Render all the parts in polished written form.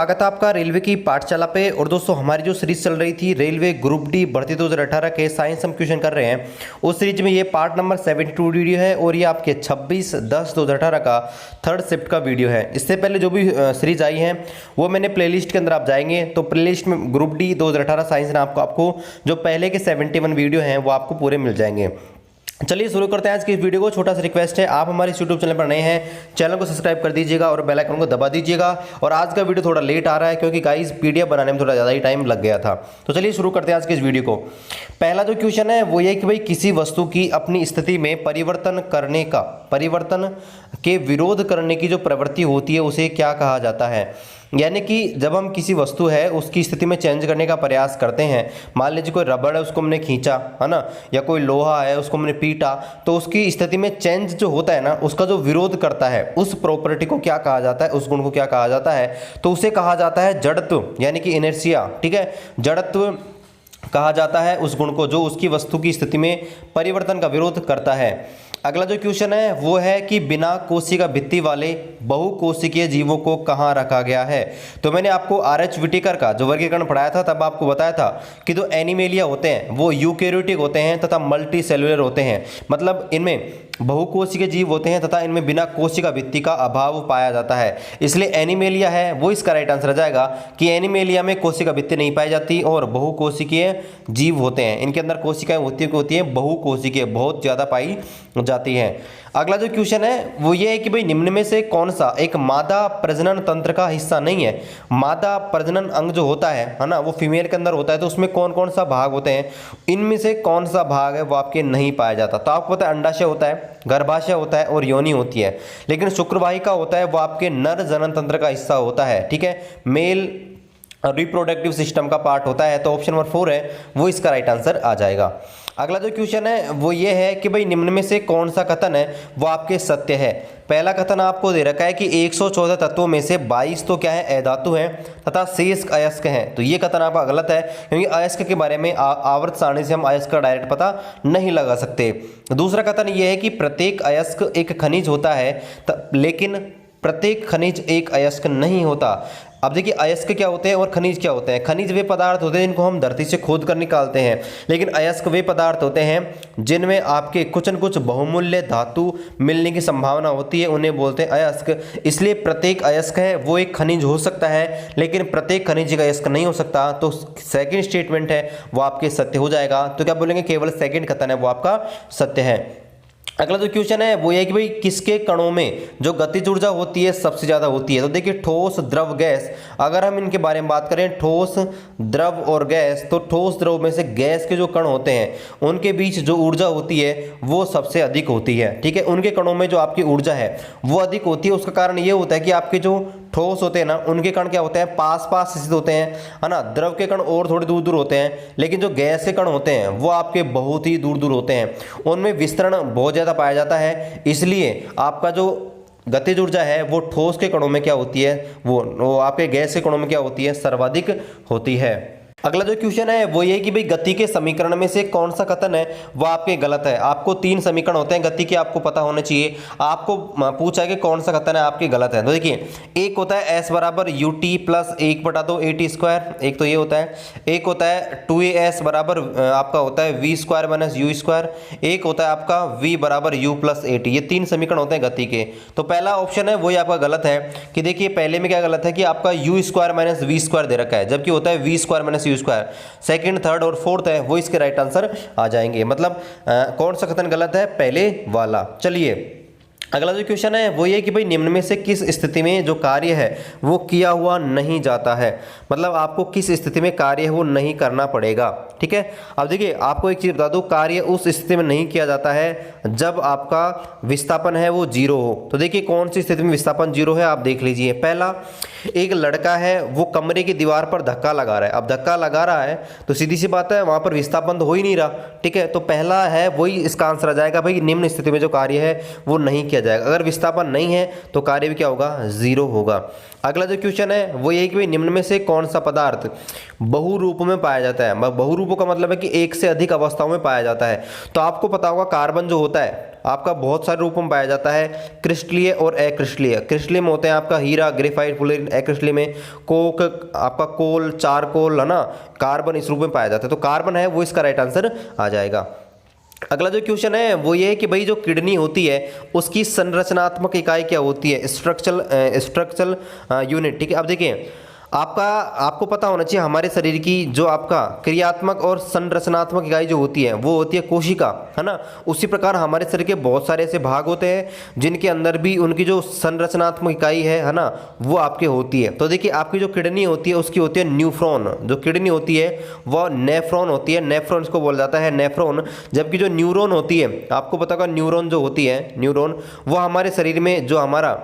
स्वागत है आपका रेलवे की पाठशाला पे। और दोस्तों हमारी जो सीरीज चल रही थी रेलवे ग्रुप डी भर्ती 2018 के साइंस हम क्वेश्चन कर रहे हैं, उस सीरीज में ये पार्ट नंबर 72 वीडियो है और ये आपके 26/10/2018 का थर्ड शिफ्ट का वीडियो है। इससे पहले जो भी सीरीज आई है वो मैंने प्लेलिस्ट के अंदर आप जाएंगे तो प्लेलिस्ट में ग्रुप डी 2018 साइंस ने आपको जो पहले के 71 वीडियो हैं वो आपको पूरे मिल जाएंगे। चलिए शुरू करते हैं आज की इस वीडियो को। छोटा सा रिक्वेस्ट है, आप हमारे यूट्यूब चैनल पर नए हैं, चैनल को सब्सक्राइब कर दीजिएगा और बेल आइकन को दबा दीजिएगा। और आज का वीडियो थोड़ा लेट आ रहा है क्योंकि गाइस पीडीएफ बनाने में थोड़ा ज़्यादा ही टाइम लग गया था। तो चलिए शुरू करते हैं आज के इस वीडियो को। पहला जो क्वेश्चन है वो ये कि भाई किसी वस्तु की अपनी स्थिति में परिवर्तन के विरोध करने की जो प्रवृत्ति होती है उसे क्या कहा जाता है। यानी कि जब हम किसी वस्तु है उसकी स्थिति में चेंज करने का प्रयास करते हैं, मान लीजिए कोई रबड़ है उसको हमने खींचा है ना, या कोई लोहा है उसको हमने पीटा, तो उसकी स्थिति में चेंज जो होता है ना उसका जो विरोध करता है उस प्रॉपर्टी को क्या कहा जाता है, उस गुण को क्या कहा जाता है, तो उसे कहा जाता है जड़त्व यानी कि इनर्शिया। ठीक है, जड़त्व कहा जाता है उस गुण को जो उसकी वस्तु की स्थिति में परिवर्तन का विरोध करता है। अगला जो क्वेश्चन है वो है कि बिना कोशिका भित्ति वाले बहुकोशिकीय जीवों को कहाँ रखा गया है। तो मैंने आपको आर.एच. व्हिटेकर का जो वर्गीकरण पढ़ाया था तब आपको बताया था कि जो एनिमेलिया होते हैं वो यूकेरियोटिक होते हैं तथा मल्टी सेलुलर होते हैं, मतलब इनमें बहुकोशिकीय जीव होते हैं तथा इनमें बिना कोशिका भित्ति का अभाव पाया जाता है। इसलिए एनिमेलिया है वो इसका राइट आंसर आ जाएगा कि एनिमेलिया में कोशिका भित्ति नहीं पाई जाती और बहुकोशिकीय जीव होते हैं, इनके अंदर कोशिकाएं होती हैं बहुकोशिकीय, बहुत ज़्यादा पाई जाती है। अगला जो क्वेश्चन है वो ये है कि भाई निम्न में से कौन सा एक मादा प्रजनन तंत्र का हिस्सा नहीं है। मादा प्रजनन अंग जो होता है ना, वो फीमेल के अंदर होता है, तो उसमें कौन कौन सा भाग होते हैं, इनमें से कौन सा भाग है वो आपके नहीं पाया जाता। तो आपको पता है अंडाशय होता है, गर्भाशय होता है और योनि होती है, लेकिन शुक्रवाहिका होता है वो आपके नर जनन तंत्र का हिस्सा होता है। ठीक है, मेल रिप्रोडक्टिव सिस्टम का पार्ट होता है। तो ऑप्शन नंबर 4 है वो इसका राइट आंसर आ जाएगा। अगला जो क्वेश्चन है वो ये है कि भाई निम्न में से कौन सा कथन है वो आपके सत्य है। पहला कथन आपको दे रखा है कि 114 तत्वों में से 22 तो क्या है अधातु हैं तथा शेष अयस्क हैं। तो ये कथन आपका गलत है क्योंकि अयस्क के बारे में आवर्त सारणी से हम अयस्क का डायरेक्ट पता नहीं लगा सकते। दूसरा कथन ये है कि प्रत्येक अयस्क एक खनिज होता है लेकिन प्रत्येक खनिज एक अयस्क नहीं होता। अब देखिए अयस्क क्या होते हैं और खनिज क्या होते हैं। खनिज वे पदार्थ होते हैं जिनको हम धरती से खोद कर निकालते हैं, लेकिन अयस्क वे पदार्थ होते हैं जिनमें आपके कुछ न कुछ बहुमूल्य धातु मिलने की संभावना होती है, उन्हें बोलते हैं अयस्क। इसलिए प्रत्येक अयस्क है वो एक खनिज हो सकता है लेकिन प्रत्येक खनिज का अयस्क नहीं हो सकता। तो सेकेंड स्टेटमेंट है वो आपके सत्य हो जाएगा। तो क्या बोलेंगे, केवल सेकेंड कथन है वो आपका सत्य है। अगला जो क्वेश्चन है वो ये कि भाई किसके कणों में जो गतिज ऊर्जा होती है सबसे ज़्यादा होती है। तो देखिए ठोस, द्रव, गैस, अगर हम इनके बारे में बात करें ठोस, द्रव और गैस, तो ठोस द्रव में से गैस के जो कण होते हैं उनके बीच जो ऊर्जा होती है वो सबसे अधिक होती है। ठीक है, उनके कणों में जो आपकी ऊर्जा है वो अधिक होती है। उसका कारण ये होता है कि आपके जो ठोस होते हैं ना उनके कण क्या होते हैं, पास पास स्थित होते हैं, है ना। द्रव के कण और थोड़े दूर दूर होते हैं, लेकिन जो गैस के कण होते हैं वो आपके बहुत ही दूर दूर होते हैं, उनमें विस्तरण बहुत ज़्यादा पाया जाता है। इसलिए आपका जो गतिज ऊर्जा है वो ठोस के कणों में क्या होती है, वो आपके गैस के कणों में क्या होती है, सर्वाधिक होती है। अगला जो क्वेश्चन है वो ये कि भाई गति के समीकरण में से कौन सा कथन है वो आपके गलत है। आपको 3 समीकरण होते हैं गति के, आपको पता होने चाहिए। आपको पूछा है कि कौन सा कथन है आपके गलत है। तो देखिए एक होता है S बराबर ut प्लस 1/2 at स्क्वायर, एक तो ये होता है। एक होता है 2as बराबर आपका होता है v square minus u square. एक होता है आपका v बराबर u प्लस at। ये 3 समीकरण होते हैं गति के। तो पहला ऑप्शन है वही आपका गलत है कि देखिए पहले में क्या गलत है कि आपका u square minus v square दे रखा है, जबकि होता है v square minus square. Second, third और फोर्थ है वो इसके राइट आंसर आ जाएंगे। मतलब कौन सा कथन गलत है, पहले वाला। चलिए अगला जो क्वेश्चन है वो ये कि भाई निम्न में से किस स्थिति में जो कार्य है वो किया हुआ नहीं जाता है। मतलब आपको किस स्थिति में कार्य है वो नहीं करना पड़ेगा। ठीक है, अब देखिए आपको एक चीज़ बता दूं, कार्य उस स्थिति में नहीं किया जाता है जब आपका विस्थापन है वो 0 हो। तो देखिए कौन सी स्थिति में विस्थापन 0 है आप देख लीजिए। पहला, एक लड़का है वो कमरे की दीवार पर धक्का लगा रहा है। अब धक्का लगा रहा है तो सीधी सी बात है वहाँ पर विस्थापन तो हो ही नहीं रहा। ठीक है, तो पहला है वही इसका आंसर आ जाएगा भाई, निम्न स्थिति में जो कार्य है वो नहीं किया जाएगा। अगर विस्थापन नहीं है तो कार्य भी क्या होगा, 0 होगा। अगला जो क्वेश्चन है वो ये कि भाई निम्न में से कौन सा पदार्थ बहुरूपों में पाया जाता है। बहुरूपों का मतलब है कि एक से अधिक अवस्थाओं में पाया जाता है। तो आपको पता होगा कार्बन जो होता है आपका बहुत सारे रूपों में पाया जाता है, क्रिस्टलीय और अक्रिस्टलीय। क्रिस्टलीय में होते हैं आपका हीरा, ग्रेफाइट, फुलेरिन। अक्रिस्टलीय में कोक, आपका कोल, चारकोल, है ना, कार्बन इस रूप में पाया जाता है। तो कार्बन है वो इसका राइट आंसर आ जाएगा। अगला जो क्वेश्चन है वो ये है कि भाई जो किडनी होती है उसकी संरचनात्मक इकाई क्या होती है? Structural unit. ठीक है, अब देखिए आपको पता होना चाहिए हमारे शरीर की जो आपका क्रियात्मक और संरचनात्मक इकाई जो होती है वो होती है कोशिका, है ना। उसी प्रकार हमारे शरीर के बहुत सारे ऐसे भाग होते हैं जिनके अंदर भी उनकी जो संरचनात्मक इकाई है ना, वो आपके होती है। तो देखिए आपकी जो किडनी होती है उसकी होती है न्यूफ्रॉन, जो किडनी होती है वह नेफ्रॉन होती है, नेफ्रॉन इसको बोला जाता है, नेफ्रॉन। जबकि जो न्यूरॉन होती है, आपको पता होगा न्यूरॉन जो होती है, न्यूरॉन वो हमारे शरीर में जो हमारा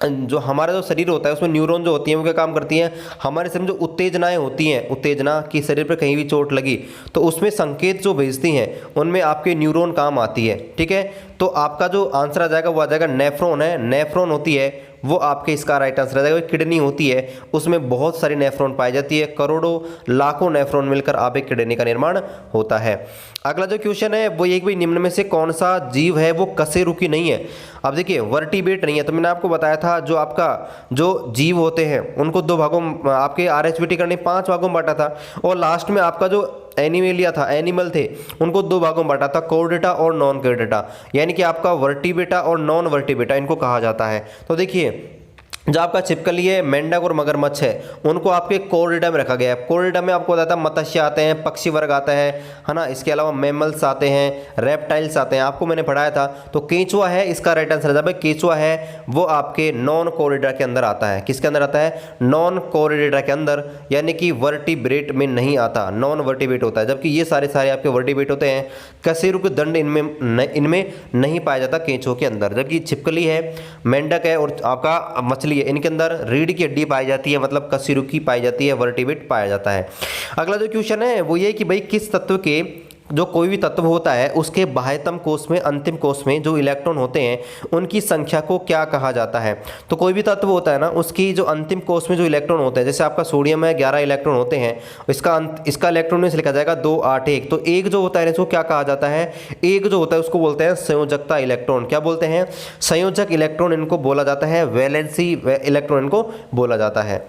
जो शरीर होता है उसमें न्यूरॉन जो होती हैं वो क्या काम करती हैं? हमारे शरीर में जो उत्तेजनाएं होती हैं, उत्तेजना की शरीर पर कहीं भी चोट लगी तो उसमें संकेत जो भेजती हैं उनमें आपके न्यूरॉन काम आती है। ठीक है, तो आपका जो आंसर आ जाएगा वो आ जाएगा नेफ्रॉन है, नेफ्रॉन होती है वो आपके इसका राइट आंसर आ जाएगा। किडनी होती है उसमें बहुत सारी नेफ्रॉन पाई जाती है, करोड़ों लाखों नेफ्रॉन मिलकर आप एक किडनी का निर्माण होता है। अगला जो क्वेश्चन है वो एक भी निम्न में से कौन सा जीव है वो कशेरुकी नहीं है? अब देखिए वर्टिब्रेट नहीं है, तो मैंने आपको बताया था जो आपका जो जीव होते हैं उनको दो भागों आपके आरएचबीटी करनी 5 भागों में बांटा था, और लास्ट में आपका जो एनिमेलिया था, एनिमल थे, उनको 2 भागों में बांटा था, कोर्डेटा और नॉन कोर्डेटा। यानी कि आपका वर्टिब्रेटा और नॉन वर्टिब्रेटा इनको कहा जाता है। तो देखिए जो आपका छिपकली है, मेंढक और मगरमच्छ है, उनको आपके कोर्डेटा में रखा गया है। कोर्डेटा में आपको बताया था मत्स्य आते हैं, पक्षी वर्ग आता है ना, इसके अलावा मैमल्स आते हैं, रेप्टाइल्स आते हैं, आपको मैंने पढ़ाया था। तो केंचुआ है इसका राइट आंसर है। भाई केंचुआ है वो आपके नॉन कोर्डेटा के अंदर आता है। किसके अंदर आता है? नॉन कोर्डेटा के अंदर, यानी कि वर्टिब्रेट में नहीं आता, नॉन वर्टिब्रेट होता है। जबकि ये सारे आपके वर्टिब्रेट होते हैं। कशेरुकी दंड इनमें नहीं पाया जाता केंचुओं के अंदर। जबकि छिपकली है, मेंढक है और आपका मछली है, इनके अंदर रीढ़ की हड्डी पाई जाती है, मतलब कशेरुकी पाई जाती है, वर्टिब्रेट पाया जाता है। अगला जो क्वेश्चन है वो ये कि भाई किस तत्व के, जो कोई भी तत्व होता है उसके बाह्यतम कोश में, अंतिम कोश में जो इलेक्ट्रॉन होते हैं उनकी संख्या को क्या कहा जाता है? तो कोई भी तत्व होता है ना उसकी जो अंतिम कोश में जो इलेक्ट्रॉन होते हैं, जैसे आपका सोडियम है 11 इलेक्ट्रॉन होते हैं, इसका इलेक्ट्रॉन में से लिखा जाएगा 2 8 1। तो एक जो होता है इसको क्या कहा जाता है? एक जो होता है उसको बोलते हैं संयोजकता इलेक्ट्रॉन। क्या बोलते हैं? संयोजक इलेक्ट्रॉन इनको बोला जाता है, वैलेंसी इलेक्ट्रॉन इनको बोला जाता है।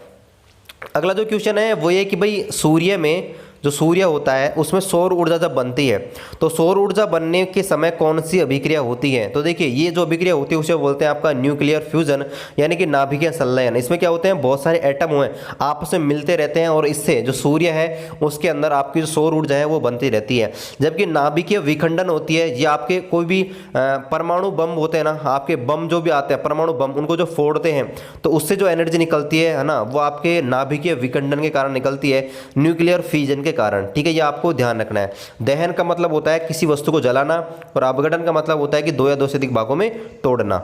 अगला जो क्वेश्चन है वो ये कि भाई सूर्य में जो सूर्य होता है उसमें सौर ऊर्जा जब बनती है तो सौर ऊर्जा बनने के समय कौन सी अभिक्रिया होती है? तो देखिए ये जो अभिक्रिया होती है उसे बोलते हैं आपका न्यूक्लियर फ्यूजन, यानी कि नाभिकीय संलयन। इसमें क्या होते हैं? बहुत सारे एटम हुए आपस में मिलते रहते हैं और इससे जो सूर्य है उसके अंदर आपकी जो सौर ऊर्जा है वो बनती रहती है। जबकि नाभिकीय विखंडन होती है, ये आपके कोई भी परमाणु बम होते हैं ना, आपके बम जो भी आते हैं परमाणु बम, उनको जो फोड़ते हैं तो उससे जो एनर्जी निकलती है ना, वो आपके नाभिकीय विखंडन के कारण निकलती है, न्यूक्लियर फ्यूजन के कारण। ठीक है, ये आपको ध्यान रखना है। दहन का मतलब होता है किसी वस्तु को जलाना, और अपघटन का मतलब होता है कि 2 या 2 से अधिक भागों में तोड़ना।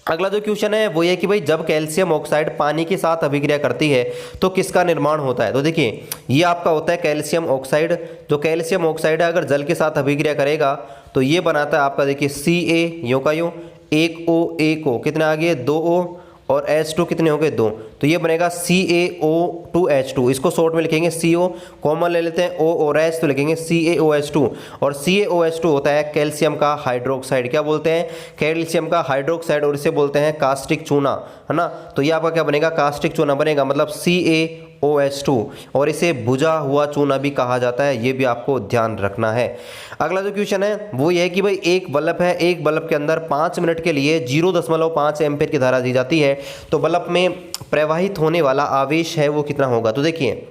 अगला जो क्वेश्चन है वो ये कि भाई जब कैल्शियम ऑक्साइड पानी के साथ अभिक्रिया करती है तो किसका निर्माण होता है? तो देखिए ये आपका होता है कैल्शियम ऑक्साइड। जो कैल्शियम ऑक्साइड है अगर जल के साथ अभिक्रिया करेगा तो ये बनाता है आपका, देखिए Ca यो का यो, एक O कितने आ गए? 2 O, और H2 कितने हो गए? 2। तो ये बनेगा CaO2H2। इसको शॉर्ट में लिखेंगे CO, कॉमन ले लेते हैं O और H तो लिखेंगे CaOH2। और CaOH2 होता है कैल्शियम का हाइड्रोक्साइड। क्या बोलते हैं? कैल्शियम का हाइड्रोक्साइड, और इसे बोलते हैं कास्टिक चूना, है ना। तो ये आपका क्या बनेगा? कास्टिक चूना बनेगा, मतलब CaOH2, और इसे बुझा हुआ चूना भी कहा जाता है। ये भी आपको ध्यान रखना है। अगला जो क्वेश्चन है वो ये है कि भाई एक बल्ब है, एक बल्ब के अंदर 5 मिनट के लिए 0.5 एम्पीयर की धारा दी जाती है, तो बल्ब में प्रवाहित होने वाला आवेश है वो कितना होगा? तो देखिए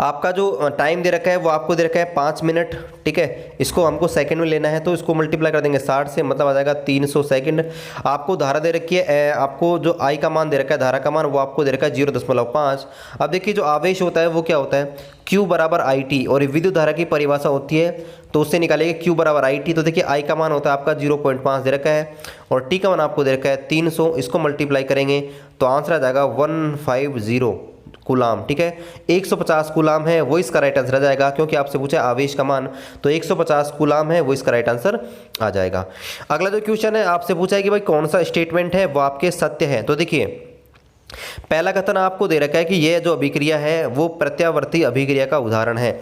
आपका जो टाइम दे रखा है वो आपको दे रखा है 5 मिनट। ठीक है, इसको हमको सेकंड में लेना है तो इसको मल्टीप्लाई कर देंगे 60 से, मतलब आ जाएगा 300 सेकंड। आपको धारा दे रखी है, आपको जो आई का मान दे रखा है, धारा का मान वो आपको दे रखा है 0.5। अब देखिए जो आवेश होता है वो क्या होता है? Q बराबर IT, और विद्युत धारा की परिभाषा होती है तो उससे निकालेंगे Q बराबर IT। तो देखिए I का मान होता है आपका 0.5 दे रखा है, और T का मान आपको दे रखा है 300। इसको मल्टीप्लाई करेंगे तो आंसर आ जाएगा 150 कूलाम। ठीक है, 150 कूलाम है वो इसका राइट आंसर आ जाएगा, क्योंकि आपसे पूछा आवेश का मान, तो 150 कूलाम है वो इसका राइट आंसर आ जाएगा। अगला जो क्वेश्चन है आपसे पूछा है कि भाई कौन सा स्टेटमेंट है वो आपके सत्य है? तो देखिए पहला कथन आपको दे रखा है कि यह जो अभिक्रिया है वो प्रत्यावर्ती अभिक्रिया का उदाहरण है।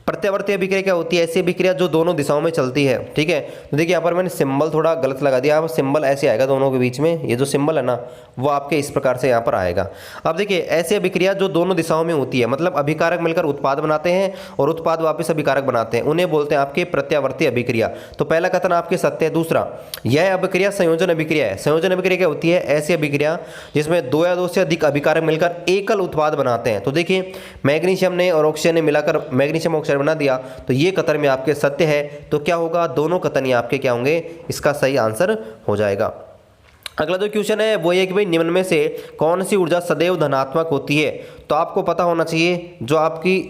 प्रत्यावर्ती अभिक्रिया क्या होती है? ऐसी अभिक्रिया जो दोनों दिशाओं में चलती है, ठीक है। तो देखिए यहाँ पर मैंने सिंबल थोड़ा गलत लगा दिया, यहाँ पर सिंबल ऐसे आएगा दोनों के बीच में, ये जो सिंबल है ना वो आपके इस प्रकार से यहाँ पर आएगा। अब देखिए ऐसी अभिक्रिया जो दोनों दिशाओं में होती है, मतलब अभिकारक मिलकर उत्पाद बनाते हैं और उत्पाद वापस अभिकारक बनाते हैं, उन्हें बोलते हैं आपके प्रत्यावर्ती अभिक्रिया। तो पहला कथन आपके सत्य है। दूसरा, यह अभिक्रिया संयोजन अभिक्रिया है। संयोजन अभिक्रिया क्या होती है? ऐसी अभिक्रिया जिसमें दो या दो से अधिक अभिकारक मिलकर एकल उत्पाद बनाते हैं। तो देखिए मैग्नीशियम ने और ऑक्सीजन ने मिलाकर मैग्नीशियम ऑक्साइड बना दिया, तो ये कथन में आपके सत्य है। तो क्या होगा? दोनों कथन ये आपके क्या होंगे? इसका सही आंसर हो जाएगा। अगला जो क्वेश्चन है वो ये कि भाई निम्न में से कौन सी ऊर्जा सदैव धनात्मक होती है? तो आपको पता होना चाहिए जो आपकी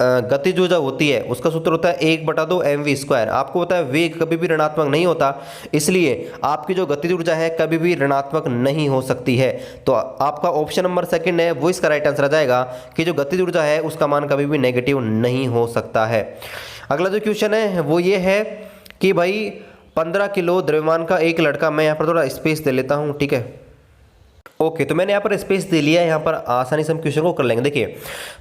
गतिज ऊर्जा होती है उसका सूत्र होता है 1/2 mv²। आपको पता है वेग कभी भी ऋणात्मक नहीं होता, इसलिए आपकी जो गतिज ऊर्जा है कभी भी ऋणात्मक नहीं हो सकती है। तो आपका ऑप्शन नंबर सेकंड है वो इसका राइट आंसर आ जाएगा कि जो गतिज ऊर्जा है उसका मान कभी भी नेगेटिव नहीं हो सकता है। अगला जो क्वेश्चन है वो ये है कि भाई 15 किलो द्रव्यमान का एक लड़का, मैं यहाँ पर थोड़ा स्पेस दे लेता हूँ, ठीक है। ओके, तो मैंने यहाँ पर स्पेस दे लिया है, यहाँ पर आसानी से हम क्वेश्चन को कर लेंगे। देखिए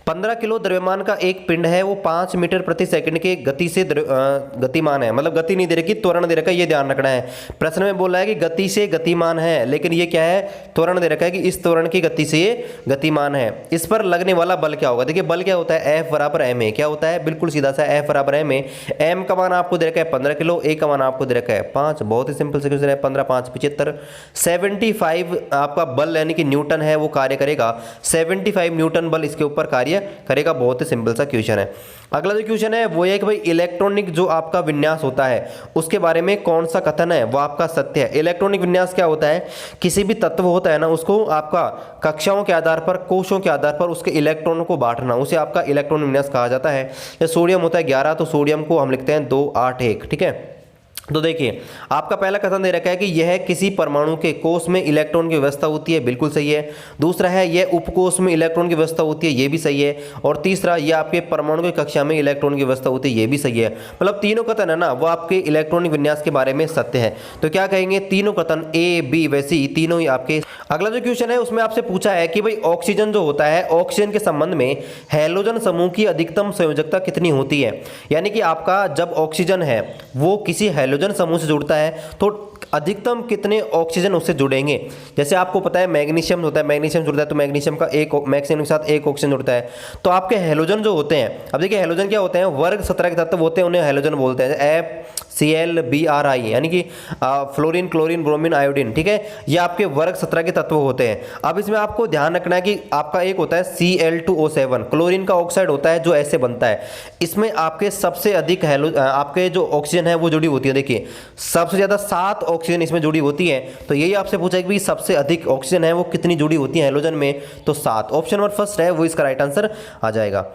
15 किलो द्रव्यमान का एक पिंड है, वो 5 मीटर प्रति सेकंड के गति से गतिमान है, मतलब गति नहीं दे रखी, त्वरण दे रखा है, ये ध्यान रखना है। प्रश्न में बोल रहा है कि गति से गतिमान है, लेकिन ये क्या है? त्वरण दे रखा है कि इस त्वरण की गति से ये गतिमान है। इस पर लगने वाला बल क्या होगा? देखिए बल क्या होता है? F = ma। क्या होता है? बिल्कुल सीधा सा F = ma। m का मान आपको दे रखा है 15 किलो, a का मान आपको दे रखा है 5। बहुत ही सिंपल से क्वेश्चन है। 15 5 75, 75 आपका बल यानी कि न्यूटन है वो कार्य करेगा, 75 न्यूटन बल इसके ऊपर कार्य करेगा। बहुत ही सिंपल सा क्वेश्चन है। अगला जो क्वेश्चन है वो है कि भाई इलेक्ट्रॉनिक जो आपका विन्यास होता है उसके बारे में कौन सा कथन है वो आपका सत्य है। इलेक्ट्रॉनिक विन्यास क्या होता है? किसी भी तत्व होता है ना उसको आपका कक्षाओं के आधार पर, कोशों के आधार पर उसके इलेक्ट्रॉनों को बांटना, उसे आपका इलेक्ट्रॉनिक विन्यास कहा जाता है। जैसे सोडियम होता है 11, तो सोडियम को हम लिखते हैं 2 8 1, ठीक है। तो देखिए आपका पहला कथन दे रखा है कि यह किसी परमाणु के कोष में इलेक्ट्रॉन की व्यवस्था होती है, बिल्कुल सही है। दूसरा है यह उपकोष में इलेक्ट्रॉन की व्यवस्था होती है, ये भी सही है। और तीसरा यह आपके परमाणु की कक्षा में इलेक्ट्रॉन की व्यवस्था होती है, ये भी सही है। मतलब तीनों कथन है ना वो आपके इलेक्ट्रॉनिक विन्यास के बारे में सत्य है। तो क्या कहेंगे? तीनों कथन A B व C तीनों ही आपके। अगला जो क्वेश्चन है उसमें आपसे पूछा है कि भाई ऑक्सीजन जो होता है, ऑक्सीजन के संबंध में हैलोजन समूह की अधिकतम संयोजकता कितनी होती है? यानी कि आपका जब ऑक्सीजन है वो किसी हैलोजन समूह से जुड़ता है तो अधिकतम कितने ऑक्सीजन उससे जुड़ेंगे? जैसे आपको पता है मैग्नीशियम होता है, मैग्नीशियम जुड़ता है तो मैग्नीशियम का एक मैग्नीशियम के साथ एक ऑक्सीजन जुड़ता है। तो आपके हैलोजन जो होते हैं, अब देखिए हैलोजन क्या होते हैं? वर्ग 17 के तत्व होते हैं, उन्हें हैलोजन बोलते हैं। FCl-Bri यानी कि फ्लोरीन, क्लोरीन, ब्रोमीन, आयोडीन, ठीक है। ये आपके वर्ग 17 के तत्व होते हैं। अब इसमें आपको ध्यान रखना है कि आपका एक होता है Cl2O7, क्लोरीन का ऑक्साइड होता है जो ऐसे बनता है। इसमें आपके सबसे अधिक आपके जो ऑक्सीजन है वो जुड़ी होती है। देखिए सबसे ज़्यादा 7 ऑक्सीजन इसमें जुड़ी होती है। तो यही आपसे पूछा है कि सबसे अधिक ऑक्सीजन है वो कितनी जुड़ी होती है हैलोजन में? तो 7। ऑप्शन नंबर फर्स्ट है वो इसका राइट आंसर आ जाएगा।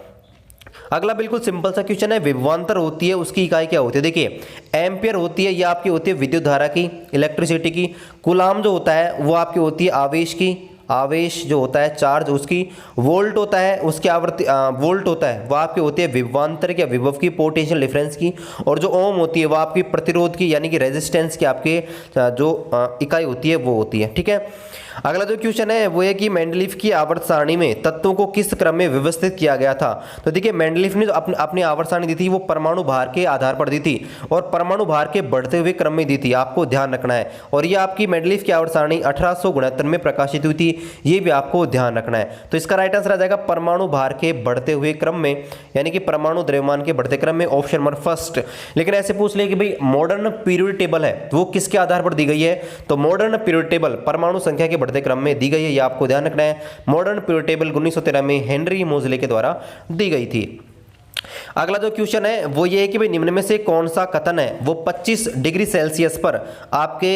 अगला बिल्कुल सिंपल सा क्वेश्चन है, विभवांतर होती है उसकी इकाई क्या होती है? देखिए एम्पियर होती है, ये आपकी होती है विद्युत धारा की, इलेक्ट्रिसिटी की। कूलाम जो होता है वो आपकी होती है आवेश की, आवेश जो होता है चार्ज उसकी। वोल्ट होता है उसकी आवृत्ति, वोल्ट होता है वो आपकी होती है विभवांतर या विभव की, पोटेंशियल डिफरेंस की। और जो ओम होती है वो आपकी प्रतिरोध की यानी कि रेजिस्टेंस की आपके जो इकाई होती है वो होती है, ठीक है। अगला जो क्वेश्चन है वो है कि मेंडलीफ की आवर्त सारणी में तत्वों को किस क्रम में व्यवस्थित किया गया था? तो देखिए मेंडलीफ ने जो अपनी आवर्त सारणी दी थी वो परमाणु भार के आधार पर दी थी और परमाणु भार के बढ़ते हुए क्रम में दी थी, आपको ध्यान रखना है। और ये आपकी मेंडलीफ की आवर्त सारणी 1869 में प्रकाशित हुई थी, ये भी आपको ध्यान रखना है। तो इसका राइट आंसर आ जाएगा परमाणु भार के बढ़ते हुए क्रम में, यानी कि परमाणु द्रव्यमान के बढ़ते क्रम में, ऑप्शन नंबर फर्स्ट। लेकिन ऐसे पूछ ले कि भाई मॉडर्न पीरियड टेबल है वो किसके आधार पर दी गई है? तो मॉडर्न पीरियड टेबल परमाणु संख्या के बढ़ते क्रम में दी गई है, ये आपको ध्यान रखना है। मॉडर्न पीरियड टेबल 1913 में हेनरी मोजले के द्वारा दी गई थी। अगला जो क्वेश्चन है वो ये है कि भाई निम्न में से कौन सा कथन है वो 25 डिग्री सेल्सियस पर आपके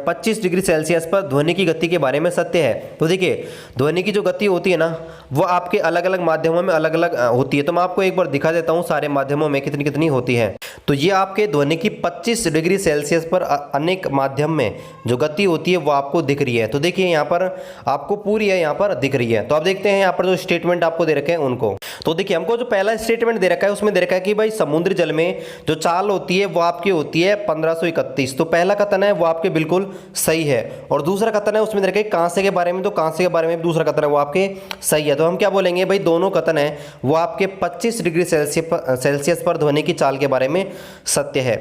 25 डिग्री सेल्सियस पर ध्वनि की गति के बारे में सत्य है? तो देखिए ध्वनि की जो गति होती है ना वो आपके अलग अलग माध्यमों में अलग अलग होती है। तो मैं आपको एक बार दिखा देता हूँ सारे माध्यमों में कितनी कितनी होती है। तो ये आपके ध्वनि की 25 डिग्री सेल्सियस पर अनेक माध्यम में जो गति होती है वो आपको दिख रही है। तो देखिए यहाँ पर आपको पूरी है यहाँ पर दिख रही है। तो आप देखते हैं यहाँ पर जो स्टेटमेंट आपको दे रखे हैं उनको। तो देखिए हमको जो पहला स्टेटमेंट दे रखा है उसमें दे रखा है कि भाई समुद्री जल में जो चाल होती है वो आपकी होती है 1531। तो पहला कथन है वो आपके बिल्कुल सही है। और दूसरा कथन है उसमें दे रखा है कांसे के बारे में, तो कांसे के बारे में दूसरा कथन है वो आपके सही है। तो हम क्या बोलेंगे भाई, दोनों कथन है वो आपके 25 डिग्री सेल्सियस पर ध्वनि की चाल के बारे में सत्य है।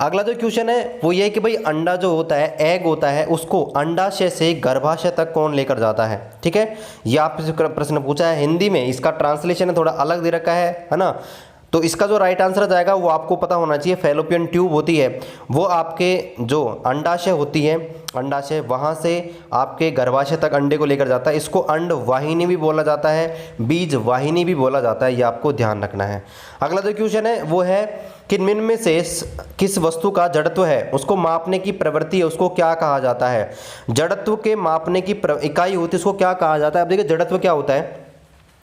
अगला जो क्वेश्चन है वो ये है कि भाई अंडा जो होता है, एग होता है, उसको अंडाशय से गर्भाशय तक कौन लेकर जाता है। ठीक है, ये आपसे प्रश्न पूछा है हिंदी में, इसका ट्रांसलेशन है थोड़ा अलग दे रखा है ना। तो इसका जो राइट आंसर जाएगा वो आपको पता होना चाहिए। फैलोपियन ट्यूब होती है वो आपके जो अंडाशय होती है, अंडाशय वहाँ से आपके गर्भाशय तक अंडे को लेकर जाता है। इसको अंड वाहिनी भी बोला जाता है, बीज वाहिनी भी बोला जाता है, ये आपको ध्यान रखना है। अगला जो क्वेश्चन है वो है कि निम्न में से किस वस्तु का जड़त्व है उसको मापने की प्रवृत्ति है उसको क्या कहा जाता है। जड़त्व के मापने की इकाई होती है उसको क्या कहा जाता है। अब देखिए जड़त्व क्या होता है,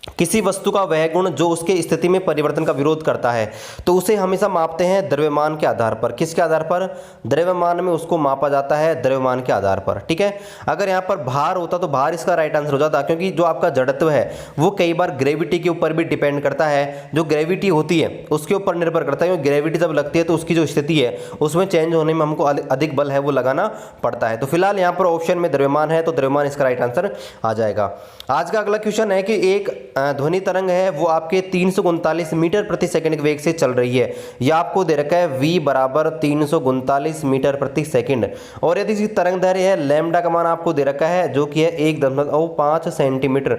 किसी वस्तु का वह गुण जो उसके स्थिति में परिवर्तन का विरोध करता है, तो उसे हमेशा मापते हैं द्रव्यमान के आधार पर। किसके आधार पर? द्रव्यमान में उसको मापा जाता है, द्रव्यमान के आधार पर। ठीक है, अगर यहाँ पर भार होता तो भार इसका राइट आंसर हो जाता, क्योंकि जो आपका जड़त्व है वो कई बार ग्रेविटी के ऊपर भी डिपेंड करता है। जो ग्रेविटी होती है उसके ऊपर निर्भर करता है, क्योंकि ग्रेविटी जब लगती है तो उसकी जो स्थिति है उसमें चेंज होने में हमको अधिक बल है वो लगाना पड़ता है। तो फिलहाल यहाँ पर ऑप्शन में द्रव्यमान है, तो द्रव्यमान इसका राइट आंसर आ जाएगा। आज का अगला क्वेश्चन है कि एक ध्वनि तरंग है वो आपके 339 मीटर प्रति सेकंड के वेग से चल रही है। यह आपको दे रखा है v बराबर 339 मीटर प्रति सेकंड। और यदि इसकी तरंग दैर्घ्य है लैम्डा का मान आपको दे रखा है जो कि है 1.5 सेंटीमीटर।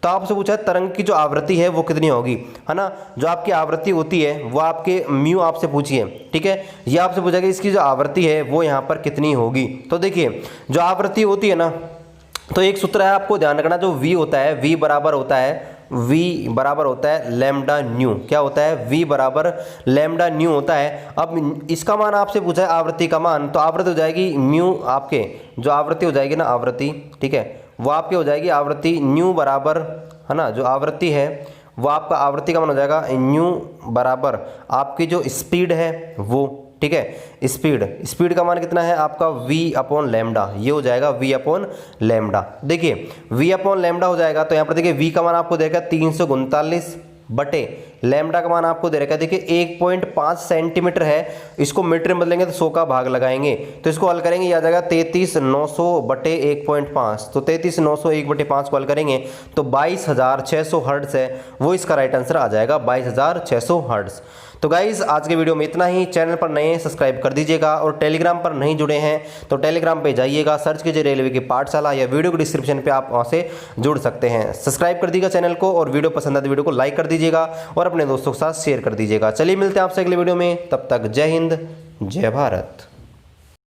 तो आपसे पूछा है तरंग की जो आवृत्ति है वो कितनी होगी, है ना। जो आपकी आवृत्ति होती है वो आपके म्यू आपसे पूछिए। ठीक है, यह आपसे पूछा कि इसकी जो आवृत्ति है वो यहाँ पर कितनी होगी। तो देखिए जो आवृत्ति होती है ना, तो एक सूत्र है आपको ध्यान रखना, जो v होता है v बराबर होता है लैम्डा न्यू। क्या होता है? v बराबर लैम्डा न्यू होता है। अब इसका मान आपसे पूछा है आवृत्ति का मान, तो आवृत्ति हो जाएगी म्यू, आपके जो आवृत्ति हो जाएगी ना आवृत्ति, ठीक है, वो आपकी हो जाएगी आवृत्ति न्यू बराबर, है ना, जो आवृत्ति है वो आपका आवृत्ति का मान हो जाएगा न्यू बराबर आपकी जो स्पीड है वो। ठीक है, स्पीड का मान कितना है आपका v अपॉन लैम्डा, ये हो जाएगा v अपॉन लैम्डा। देखिए v अपॉन लैम्डा हो जाएगा, तो यहाँ पर देखिए v का मान आपको देगा 339 बटे लैम्डा का मान आपको दे रखा है। देखिए 1.5 सेंटीमीटर है, इसको मीटर में बदलेंगे तो 100 का भाग लगाएंगे, तो इसको हल करेंगे, ये आ जाएगा 33,900 बटे 1.5। तो 33,900 1 बटे 5 को हल करेंगे तो 22,600 हर्ट्ज है, वो इसका राइट आंसर आ जाएगा 22,600 हर्ट्ज। तो गाइज आज के वीडियो में इतना ही। चैनल पर नए हैं सब्सक्राइब कर दीजिएगा, और टेलीग्राम पर नहीं जुड़े हैं तो टेलीग्राम पे जाइएगा, सर्च कीजिए रेलवे की पाठशाला, या वीडियो के डिस्क्रिप्शन पे आप वहाँ से जुड़ सकते हैं। सब्सक्राइब कर दीजिएगा चैनल को, और वीडियो पसंद आए तो वीडियो को लाइक कर दीजिएगा और अपने दोस्तों के साथ शेयर कर दीजिएगा। चलिए मिलते हैं आपसे अगले वीडियो में, तब तक जय हिंद जय भारत।